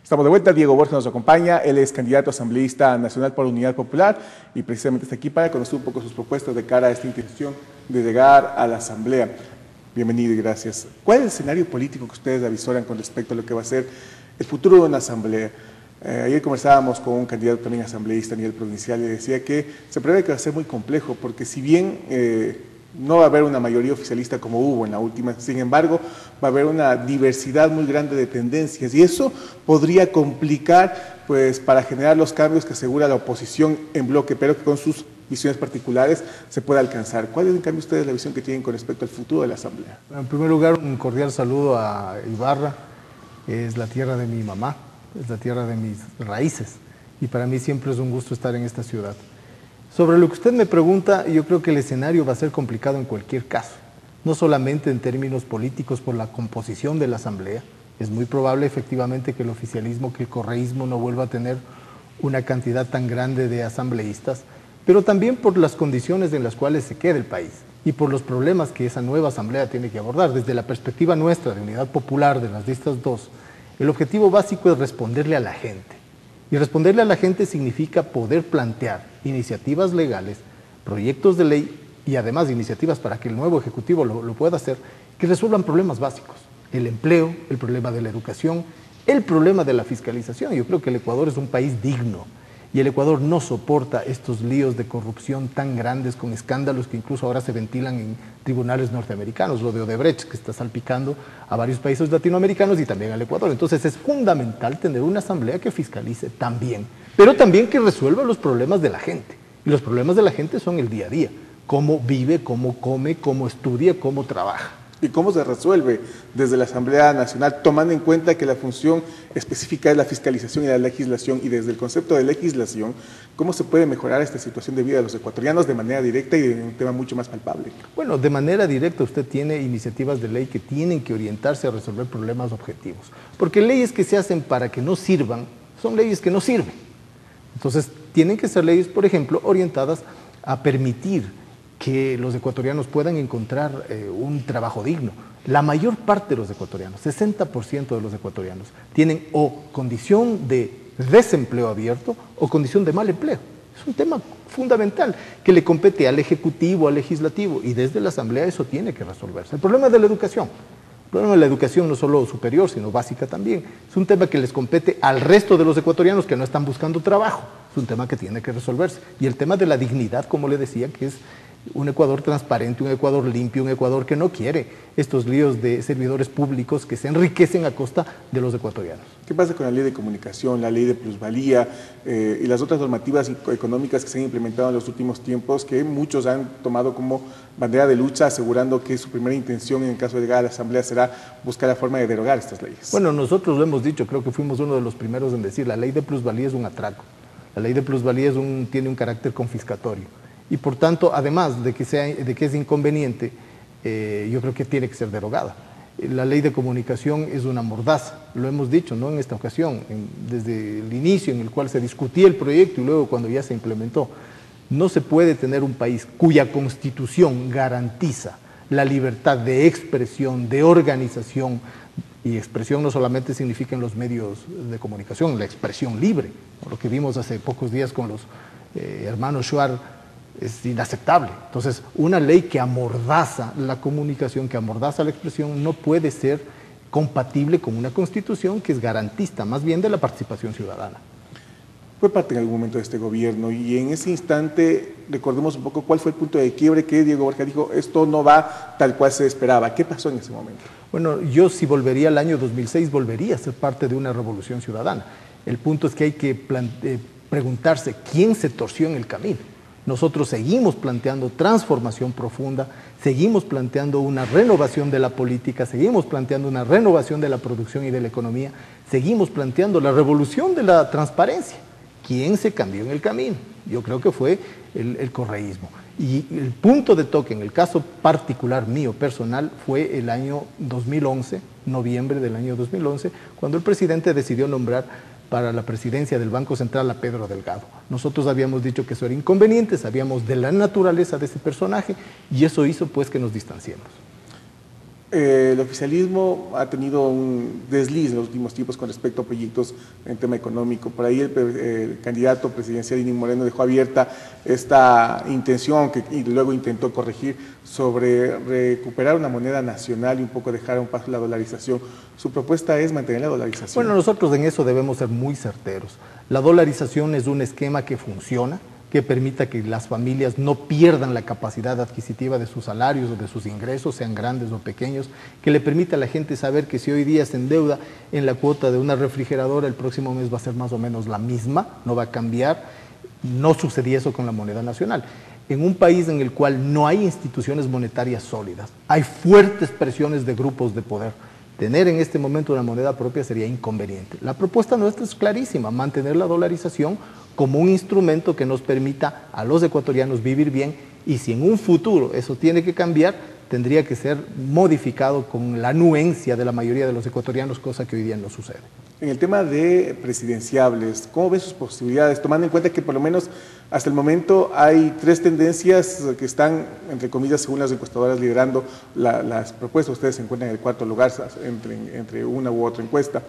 Estamos de vuelta, Diego Borges nos acompaña, él es candidato asambleísta nacional por Unidad Popular y precisamente está aquí para conocer un poco sus propuestas de cara a esta intención de llegar a la asamblea. Bienvenido y gracias. ¿Cuál es el escenario político que ustedes avisoran con respecto a lo que va a ser el futuro de una asamblea? Ayer conversábamos con un candidato también asambleísta a nivel provincial y decía que se prevé que va a ser muy complejo porque si bien no va a haber una mayoría oficialista como hubo en la última, sin embargo, va a haber una diversidad muy grande de tendencias y eso podría complicar, pues, para generar los cambios que asegura la oposición en bloque, pero que con sus visiones particulares se pueda alcanzar. ¿Cuál es, en cambio, ustedes la visión que tienen con respecto al futuro de la Asamblea? En primer lugar, un cordial saludo a Ibarra, es la tierra de mi mamá, es la tierra de mis raíces y para mí siempre es un gusto estar en esta ciudad. Sobre lo que usted me pregunta, yo creo que el escenario va a ser complicado en cualquier caso, no solamente en términos políticos por la composición de la Asamblea. Es muy probable efectivamente que el oficialismo, que el correísmo no vuelva a tener una cantidad tan grande de asambleístas, pero también por las condiciones en las cuales se queda el país y por los problemas que esa nueva Asamblea tiene que abordar. Desde la perspectiva nuestra de Unidad Popular, de las listas 2, el objetivo básico es responderle a la gente. Y responderle a la gente significa poder plantear iniciativas legales, proyectos de ley y además iniciativas para que el nuevo Ejecutivo lo pueda hacer, que resuelvan problemas básicos. El empleo, el problema de la educación, el problema de la fiscalización. Yo creo que el Ecuador es un país digno y el Ecuador no soporta estos líos de corrupción tan grandes con escándalos que incluso ahora se ventilan en tribunales norteamericanos, lo de Odebrecht, que está salpicando a varios países latinoamericanos y también al Ecuador. Entonces es fundamental tener una asamblea que fiscalice también, pero también que resuelva los problemas de la gente. Y los problemas de la gente son el día a día, cómo vive, cómo come, cómo estudia, cómo trabaja. ¿Y cómo se resuelve desde la Asamblea Nacional, tomando en cuenta que la función específica es la fiscalización y la legislación, y desde el concepto de legislación, cómo se puede mejorar esta situación de vida de los ecuatorianos de manera directa y de un tema mucho más palpable? Bueno, de manera directa usted tiene iniciativas de ley que tienen que orientarse a resolver problemas objetivos, porque leyes que se hacen para que no sirvan, son leyes que no sirven. Entonces, tienen que ser leyes, por ejemplo, orientadas a permitir que los ecuatorianos puedan encontrar un trabajo digno. La mayor parte de los ecuatorianos, 60% de los ecuatorianos, tienen o condición de desempleo abierto o condición de mal empleo. Es un tema fundamental que le compete al Ejecutivo, al Legislativo, y desde la Asamblea eso tiene que resolverse. El problema de la educación. El problema de la educación no solo superior, sino básica también. Es un tema que les compete al resto de los ecuatorianos que no están buscando trabajo. Es un tema que tiene que resolverse. Y el tema de la dignidad, como le decía, que es un Ecuador transparente, un Ecuador limpio, un Ecuador que no quiere estos líos de servidores públicos que se enriquecen a costa de los ecuatorianos. ¿Qué pasa con la ley de comunicación, la ley de plusvalía y las otras normativas económicas que se han implementado en los últimos tiempos, que muchos han tomado como bandera de lucha, asegurando que su primera intención en el caso de llegar a la Asamblea será buscar la forma de derogar estas leyes? Bueno, nosotros lo hemos dicho, creo que fuimos uno de los primeros en decir, la ley de plusvalía es un atraco, la ley de plusvalía tiene un carácter confiscatorio. Y por tanto, además de que es inconveniente, yo creo que tiene que ser derogada. La ley de comunicación es una mordaza, lo hemos dicho, ¿no?, en esta ocasión, desde el inicio en el cual se discutía el proyecto y luego cuando ya se implementó. No se puede tener un país cuya constitución garantiza la libertad de expresión, de organización, y expresión no solamente significa en los medios de comunicación, la expresión libre, lo que vimos hace pocos días con los hermanos Shuar, es inaceptable. Entonces, una ley que amordaza la comunicación, que amordaza la expresión, no puede ser compatible con una constitución que es garantista, más bien de la participación ciudadana. Fue parte en algún momento de este gobierno y en ese instante, recordemos un poco cuál fue el punto de quiebre que Diego Borges dijo, esto no va tal cual se esperaba. ¿Qué pasó en ese momento? Bueno, yo si volvería al año 2006, volvería a ser parte de una revolución ciudadana. El punto es que hay que preguntarse quién se torció en el camino. Nosotros seguimos planteando transformación profunda, seguimos planteando una renovación de la política, seguimos planteando una renovación de la producción y de la economía, seguimos planteando la revolución de la transparencia. ¿Quién se cambió en el camino? Yo creo que fue el correísmo. Y el punto de toque, en el caso particular mío, personal, fue el año 2011, noviembre del año 2011, cuando el presidente decidió nombrar para la presidencia del Banco Central a Pedro Delgado. Nosotros habíamos dicho que eso era inconveniente, sabíamos de la naturaleza de ese personaje y eso hizo pues que nos distanciemos. El oficialismo ha tenido un desliz en los últimos tiempos con respecto a proyectos en tema económico. Por ahí el candidato presidencial Lenín Moreno dejó abierta esta intención y luego intentó corregir sobre recuperar una moneda nacional y un poco dejar a un paso la dolarización. Su propuesta es mantener la dolarización. Bueno, nosotros en eso debemos ser muy certeros. La dolarización es un esquema que funciona, que permita que las familias no pierdan la capacidad adquisitiva de sus salarios o de sus ingresos, sean grandes o pequeños, que le permita a la gente saber que si hoy día se endeuda en la cuota de una refrigeradora, el próximo mes va a ser más o menos la misma, no va a cambiar. No sucedía eso con la moneda nacional. En un país en el cual no hay instituciones monetarias sólidas, hay fuertes presiones de grupos de poder, tener en este momento una moneda propia sería inconveniente. La propuesta nuestra es clarísima, mantener la dolarización como un instrumento que nos permita a los ecuatorianos vivir bien, y si en un futuro eso tiene que cambiar, tendría que ser modificado con la anuencia de la mayoría de los ecuatorianos, cosa que hoy día no sucede. En el tema de presidenciables, ¿cómo ven sus posibilidades? Tomando en cuenta que por lo menos hasta el momento hay 3 tendencias que están, entre comillas, según las encuestadoras, liderando las propuestas. Ustedes se encuentran en el 4º lugar entre una u otra encuesta.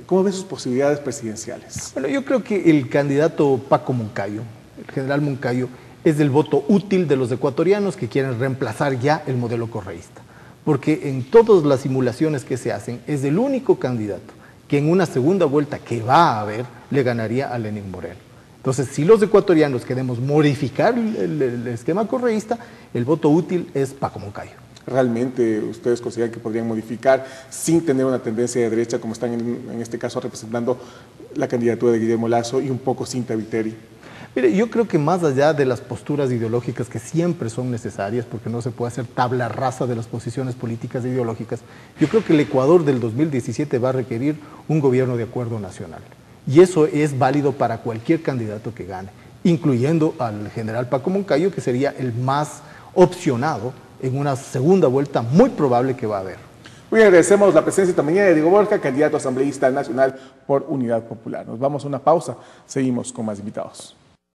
¿Cómo ven sus posibilidades presidenciales? Bueno, yo creo que el candidato Paco Moncayo, el general Moncayo, es el voto útil de los ecuatorianos que quieren reemplazar ya el modelo correísta. Porque en todas las simulaciones que se hacen, es el único candidato que en una segunda vuelta que va a haber, le ganaría a Lenín Moreno. Entonces, si los ecuatorianos queremos modificar el esquema correísta, el voto útil es Paco Moncayo. ¿Realmente ustedes consideran que podrían modificar sin tener una tendencia de derecha, como están en este caso representando la candidatura de Guillermo Lasso y un poco Cinta Viteri? Mire, yo creo que más allá de las posturas ideológicas que siempre son necesarias, porque no se puede hacer tabla rasa de las posiciones políticas e ideológicas, yo creo que el Ecuador del 2017 va a requerir un gobierno de acuerdo nacional. Y eso es válido para cualquier candidato que gane, incluyendo al general Paco Moncayo, que sería el más opcionado en una segunda vuelta muy probable que va a haber. Muy bien, agradecemos la presencia esta mañana de Diego Borja, candidato asambleísta nacional por Unidad Popular. Nos vamos a una pausa, seguimos con más invitados.